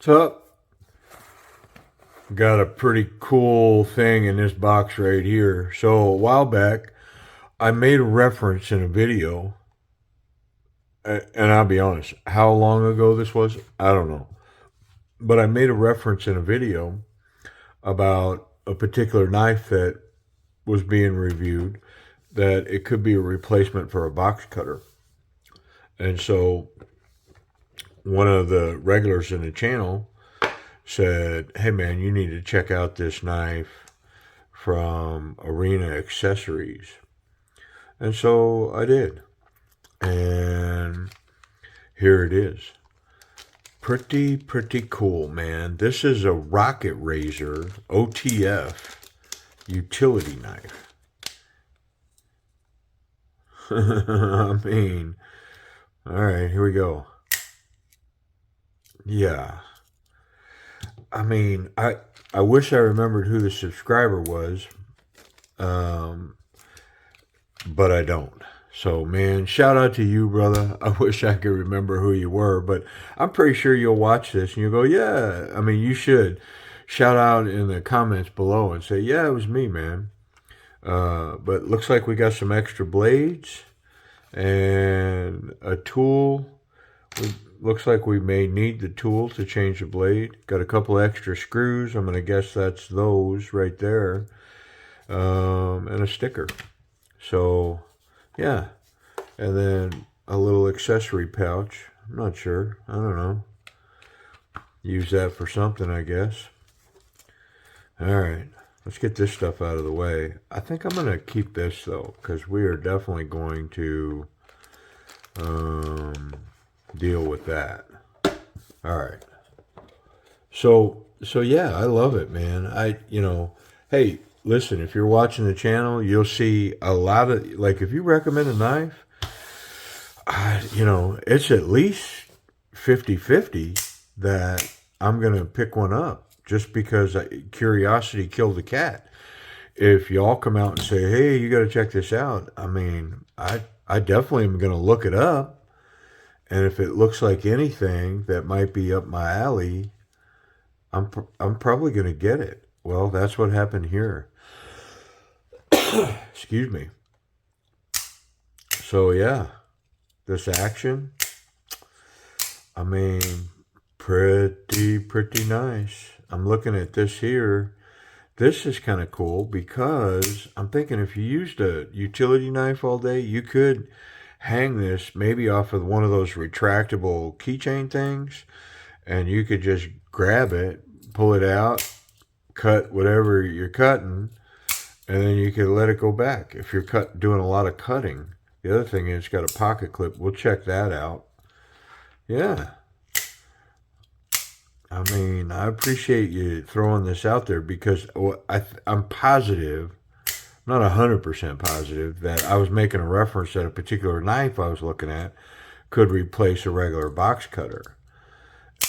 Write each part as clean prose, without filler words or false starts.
So, got a pretty cool thing in this box right here. So, a while back, I made a reference in a video, and I'll be honest, how long ago this was, I don't know. But I made a reference in a video about a particular knife that was being reviewed, that it could be a replacement for a box cutter. And so, one of the regulars in the channel said, "Hey man, you need to check out this knife from Arena Accessories." And so I did. And here it is. Pretty cool, man. This is a Rocket Razor OTF utility knife. I mean, all right, here we go. Yeah. I mean, I wish I remembered who the subscriber was, um, but I don't. So, man, shout out to you, brother. I wish I could remember who you were, but I'm pretty sure you'll watch this and you'll go, yeah. I mean, you should shout out in the comments below and say, yeah, it was me, man. But looks like we got some extra blades and a tool. Looks like we may need the tool to change the blade. Got a couple extra screws. I'm going to guess that's those right there. And a sticker. So, yeah. And then a little accessory pouch. I'm not sure. I don't know. Use that for something, I guess. All right. Let's get this stuff out of the way. I think I'm going to keep this, though, because we are definitely going to deal with that. All right. So yeah, I love it, man. Hey, listen, if you're watching the channel, you'll see a lot of, like, if you recommend a knife, it's at least 50-50 that I'm going to pick one up just because curiosity killed the cat. If y'all come out and say, hey, you got to check this out, I mean, I definitely am going to look it up. And if it looks like anything that might be up my alley, I'm probably going to get it. Well, that's what happened here. Excuse me. So, yeah, this action, I mean, pretty nice. I'm looking at this here. This is kind of cool because I'm thinking if you used a utility knife all day, you could hang this maybe off of one of those retractable keychain things, and you could just grab it, pull it out, cut whatever you're cutting, and then you could let it go back. If you're doing a lot of cutting. The other thing is it's got a pocket clip. We'll check that out. Yeah. I mean, I appreciate you throwing this out there because I'm positive, not 100% positive, that I was making a reference that a particular knife I was looking at could replace a regular box cutter.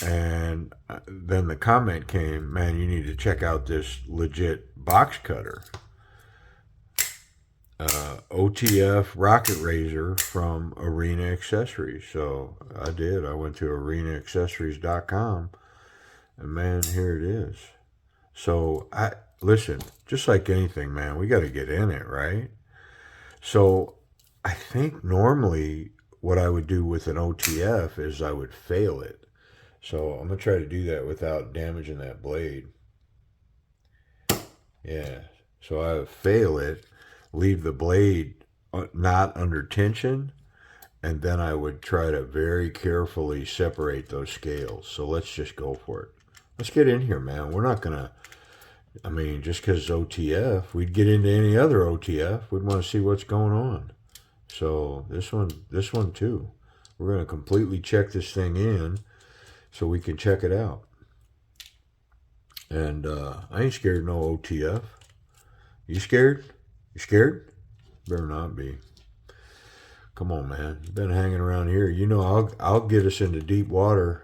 And then the comment came, man, you need to check out this legit box cutter. OTF Rocket Razor from Arena Accessories. So I did. I went to arenaaccessories.com. And man, here it is. So listen, just like anything, man, we got to get in it, right? So I think normally what I would do with an OTF is I would fail it. So I'm going to try to do that without damaging that blade. Yeah. So I would fail it, leave the blade not under tension, and then I would try to very carefully separate those scales. So let's just go for it. Let's get in here, man. We're not going to, I mean, just because it's OTF, we'd get into any other OTF. We'd want to see what's going on. So this one too. We're going to completely check this thing in so we can check it out. And I ain't scared of no OTF. You scared? You scared? Better not be. Come on, man. You've been hanging around here. You know, I'll get us into deep water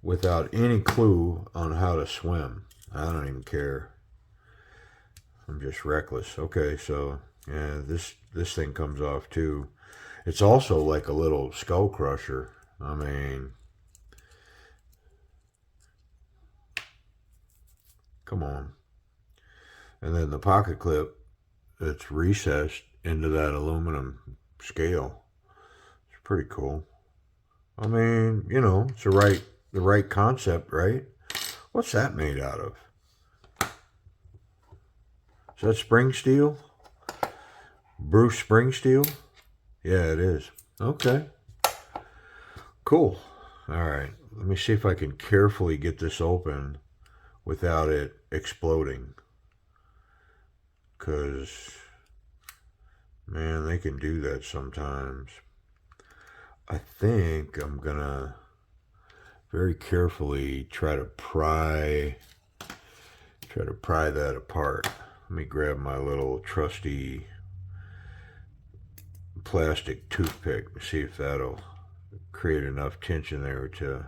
without any clue on how to swim. I don't even care. I'm just reckless. Okay, so yeah, this thing comes off too. It's also like a little skull crusher. I mean, Come on. And then the pocket clip, it's recessed into that aluminum scale. It's pretty cool. I mean, you know, it's the right concept, right? What's that made out of? Is that spring steel? Bruce spring steel? Yeah, it is. Okay. Cool. All right. Let me see if I can carefully get this open without it exploding. Because, man, they can do that sometimes. I think I'm going to very carefully try to pry that apart. Let me grab my little trusty plastic toothpick and see if that'll create enough tension there to...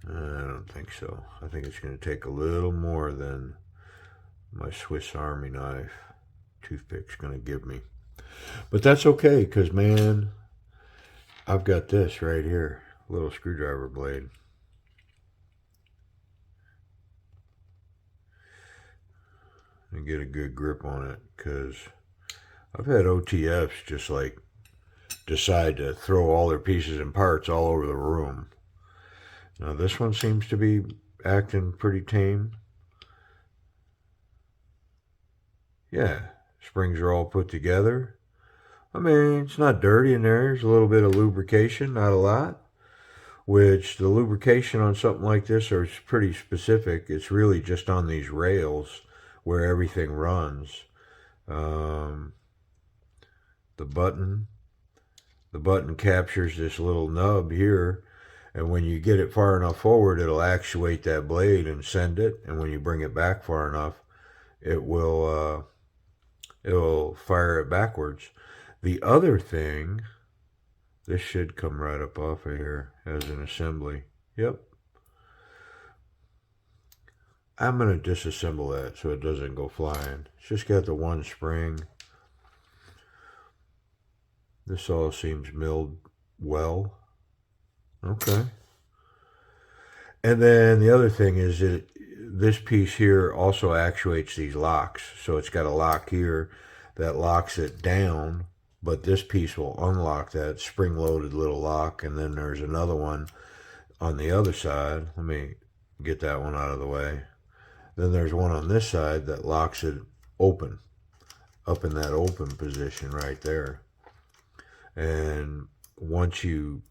I don't think so. I think it's going to take a little more than my Swiss Army knife toothpick's going to give me. But that's okay, because, man, I've got this right here, a little screwdriver blade. And get a good grip on it, because I've had OTFs just like decide to throw all their pieces and parts all over the room. Now this one seems to be acting pretty tame. Yeah, springs are all put together. I mean, it's not dirty in there. There's a little bit of lubrication, not a lot. Which the lubrication on something like this is pretty specific. It's really just on these rails where everything runs. The button captures this little nub here, and when you get it far enough forward, it'll actuate that blade and send it. And when you bring it back far enough, it'll fire it backwards. The other thing, this should come right up off of here as an assembly. Yep. I'm going to disassemble that so it doesn't go flying. It's just got the one spring. This all seems milled well. Okay. And then the other thing is that this piece here also actuates these locks. So it's got a lock here that locks it down, but this piece will unlock that spring-loaded little lock. And then there's another one on the other side. Let me get that one out of the way. Then there's one on this side that locks it open, up in that open position right there. And once you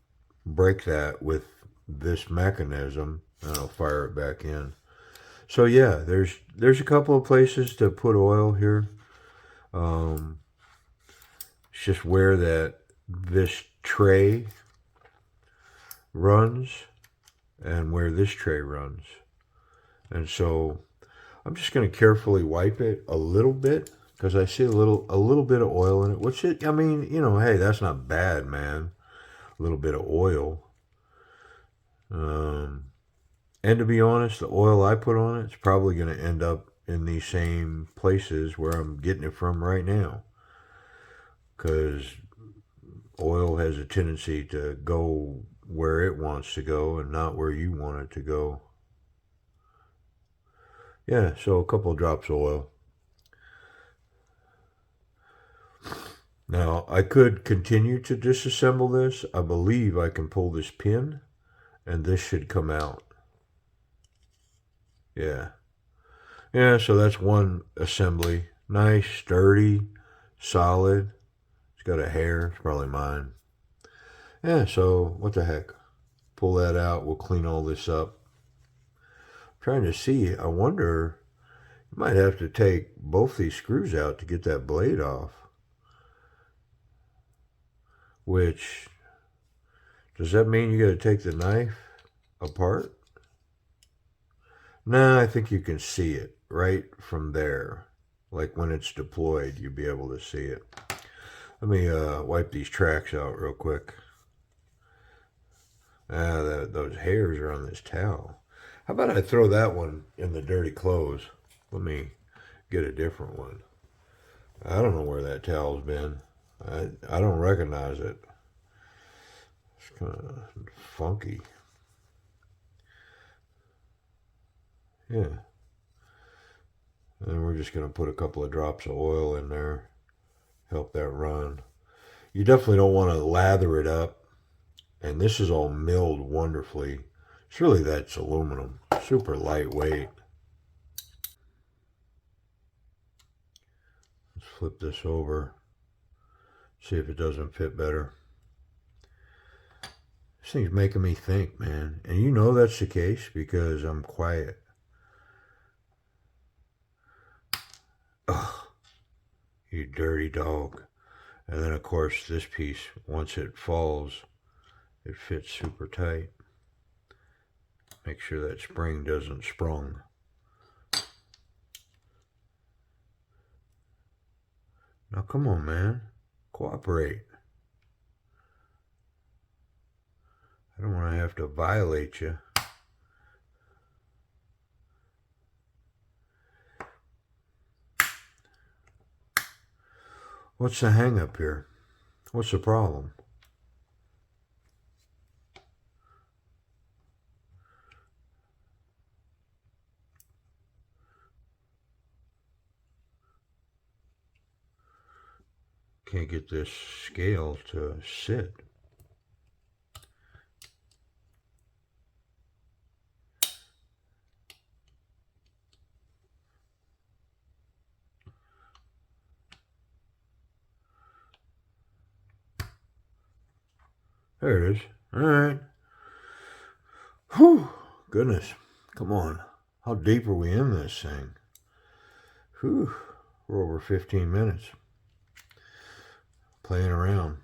break that with this mechanism, I'll fire it back in. So yeah, there's a couple of places to put oil here. It's just where this tray runs and where this tray runs. And so I'm just going to carefully wipe it a little bit, because I see a little bit of oil in it. Which I mean, you know, hey, that's not bad, man. A little bit of oil. And to be honest, the oil I put on it's probably going to end up in these same places where I'm getting it from right now. Because oil has a tendency to go where it wants to go and not where you want it to go. Yeah, so a couple of drops of oil. Now, I could continue to disassemble this. I believe I can pull this pin, and this should come out. Yeah. Yeah, so that's one assembly. Nice, sturdy, solid. It's got a hair. It's probably mine. Yeah, so what the heck. Pull that out. We'll clean all this up. I'm trying to see. I wonder, you might have to take both these screws out to get that blade off. Which, does that mean you got to take the knife apart? No, I think you can see it right from there. Like when it's deployed, you'll be able to see it. Let me wipe these tracks out real quick. Those hairs are on this towel. How about I throw that one in the dirty clothes? Let me get a different one. I don't know where that towel's been. I don't recognize it. It's kind of funky. Yeah. And then we're just going to put a couple of drops of oil in there, help that run. You definitely don't want to lather it up. And this is all milled wonderfully. It's really that's aluminum. Super lightweight. Let's flip this over. See if it doesn't fit better. This thing's making me think, man. And you know that's the case because I'm quiet. Ugh, you dirty dog. And then, of course, this piece, once it falls, it fits super tight. Make sure that spring doesn't sprung. Now, come on, man. Cooperate. I don't want to have to violate you. What's the hang up here? What's the problem? Can't get this scale to sit. There it is. All right. Whew. Goodness. Come on. How deep are we in this thing? Whew. We're over 15 minutes playing around.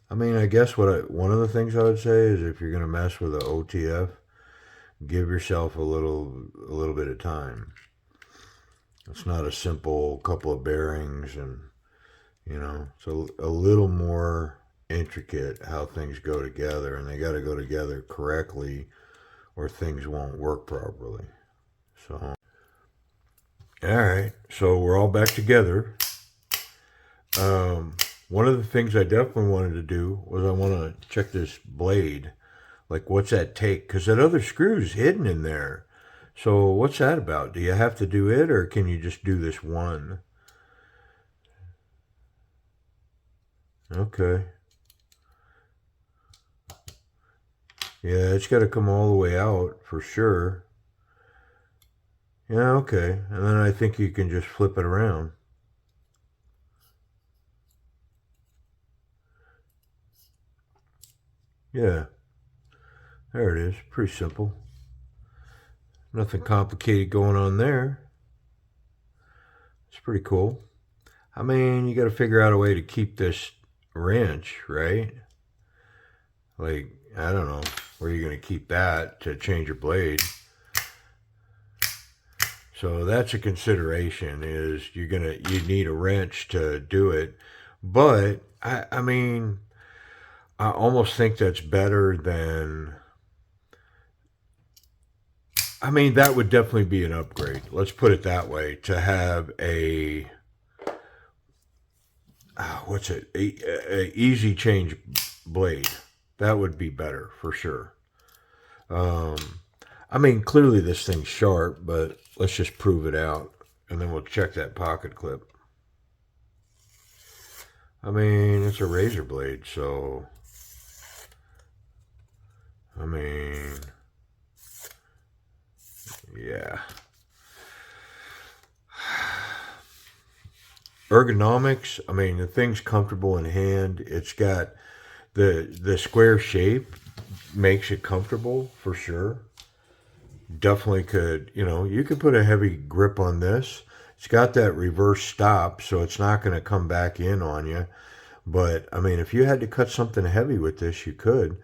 I mean, I guess one of the things I would say is if you're going to mess with an OTF, give yourself a little bit of time. It's not a simple couple of bearings, and it's a little more intricate how things go together, and they got to go together correctly or things won't work properly. So, all right, so we're all back together. One of the things I definitely wanted to do was I want to check this blade. Like, what's that take? Because that other screw's hidden in there. So what's that about? Do you have to do it, or can you just do this one? Okay. Yeah, it's got to come all the way out for sure. Yeah, okay. And then I think you can just flip it around. Yeah, there it is. Pretty simple. Nothing complicated going on there. It's pretty cool. I mean, you got to figure out a way to keep this wrench, right? Like, I don't know where you're going to keep that to change your blade. So that's a consideration is you need a wrench to do it. But I mean, I almost think that's better than. I mean, that would definitely be an upgrade. Let's put it that way. To have a what's it? A easy change blade. That would be better for sure. Um, I mean, clearly this thing's sharp, but let's just prove it out, and then we'll check that pocket clip. I mean, it's a razor blade, so I mean, yeah. Ergonomics, I mean, the thing's comfortable in hand. It's got the square shape makes it comfortable for sure. Definitely could, you could put a heavy grip on this. It's got that reverse stop, so it's not going to come back in on you. But I mean, if you had to cut something heavy with this, you could.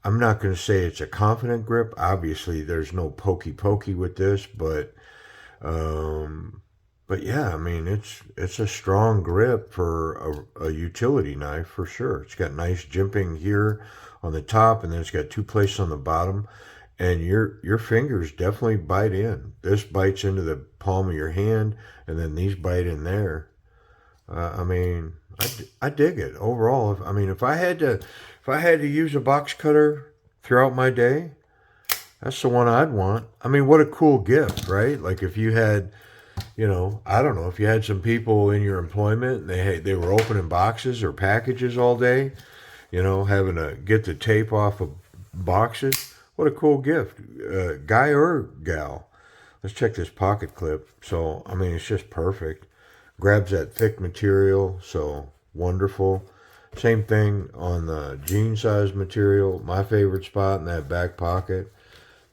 I'm not going to say it's a confident grip. Obviously, there's no pokey pokey with this, um, but yeah, I mean, it's a strong grip for a utility knife for sure. It's got nice jimping here on the top, and then it's got two places on the bottom, and your fingers definitely bite in. This bites into the palm of your hand, and then these bite in there. I mean, I dig it overall. I mean, if I had to use a box cutter throughout my day, That's the one I'd want. I mean, what a cool gift, right? Like if you had, I don't know, if you had some people in your employment and they were opening boxes or packages all day, having to get the tape off of boxes. What a cool gift, guy or gal. Let's check this pocket clip. So, I mean, it's just perfect. Grabs that thick material, so wonderful. Same thing on the jean size material. My favorite spot in that back pocket.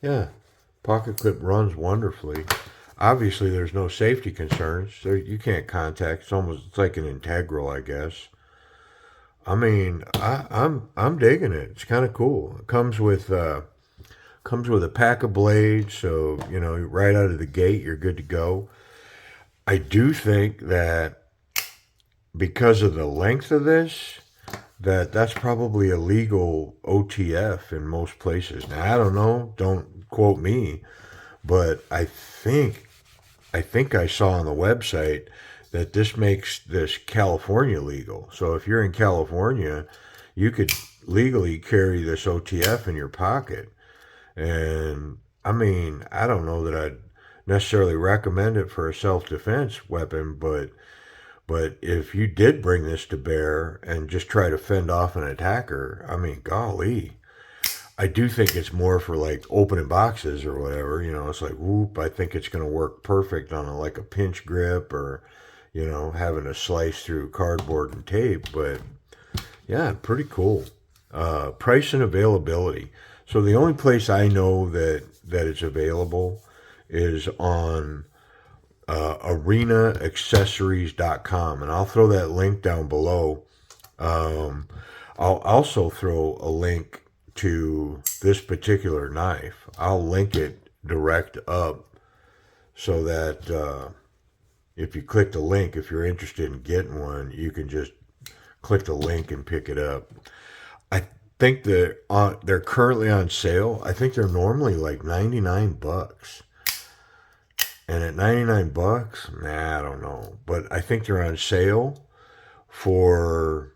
Yeah, pocket clip runs wonderfully. Obviously, there's no safety concerns, so you can't contact. It's like an integral, I guess. I mean, I'm digging it. It's kind of cool. It comes with a pack of blades, so right out of the gate you're good to go. I do think that because of the length of this, that's probably a legal OTF in most places. Now I don't know, don't quote me, but I think I saw on the website that this makes this California legal. So if you're in California, you could legally carry this OTF in your pocket. And I mean, I don't know that I'd necessarily recommend it for a self-defense weapon, but if you did bring this to bear and just try to fend off an attacker, I mean, golly, I do think it's more for like opening boxes or whatever. It's like, whoop, I think it's going to work perfect on like a pinch grip or, having to slice through cardboard and tape. But yeah, pretty cool. Price and availability. So the only place I know that it's available is on arenaaccessories.com. And I'll throw that link down below. I'll also throw a link to this particular knife. I'll link it direct up so that if you click the link, if you're interested in getting one, you can just click the link and pick it up. I think they're currently on sale. I think they're normally like $99. And at $99, I don't know. But I think they're on sale for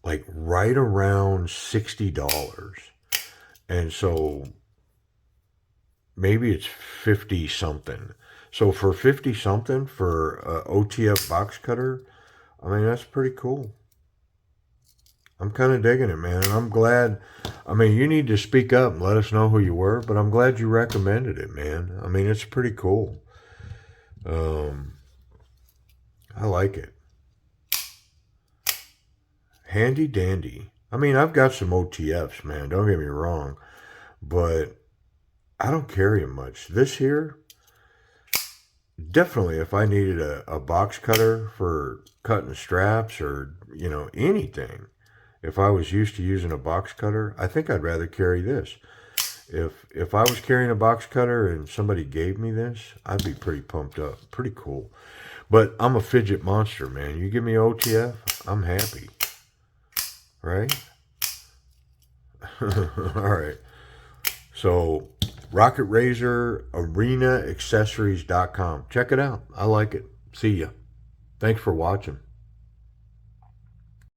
like right around $60. And so maybe it's 50 something. So for 50 something for a OTF box cutter, I mean, that's pretty cool. I'm kind of digging it, man. And I'm glad. I mean, you need to speak up and let us know who you were, but I'm glad you recommended it, man. I mean, it's pretty cool. I like it. Handy dandy. I mean, I've got some OTFs, man. Don't get me wrong, but I don't carry them much. This here, definitely, if I needed a box cutter for cutting straps or anything, if I was used to using a box cutter, I think I'd rather carry this. If I was carrying a box cutter and somebody gave me this, I'd be pretty pumped up. Pretty cool. But I'm a fidget monster, man. You give me OTF, I'm happy. Right? All right. So, Rocket Razor, arenaaccessories.com. Check it out. I like it. See ya. Thanks for watching.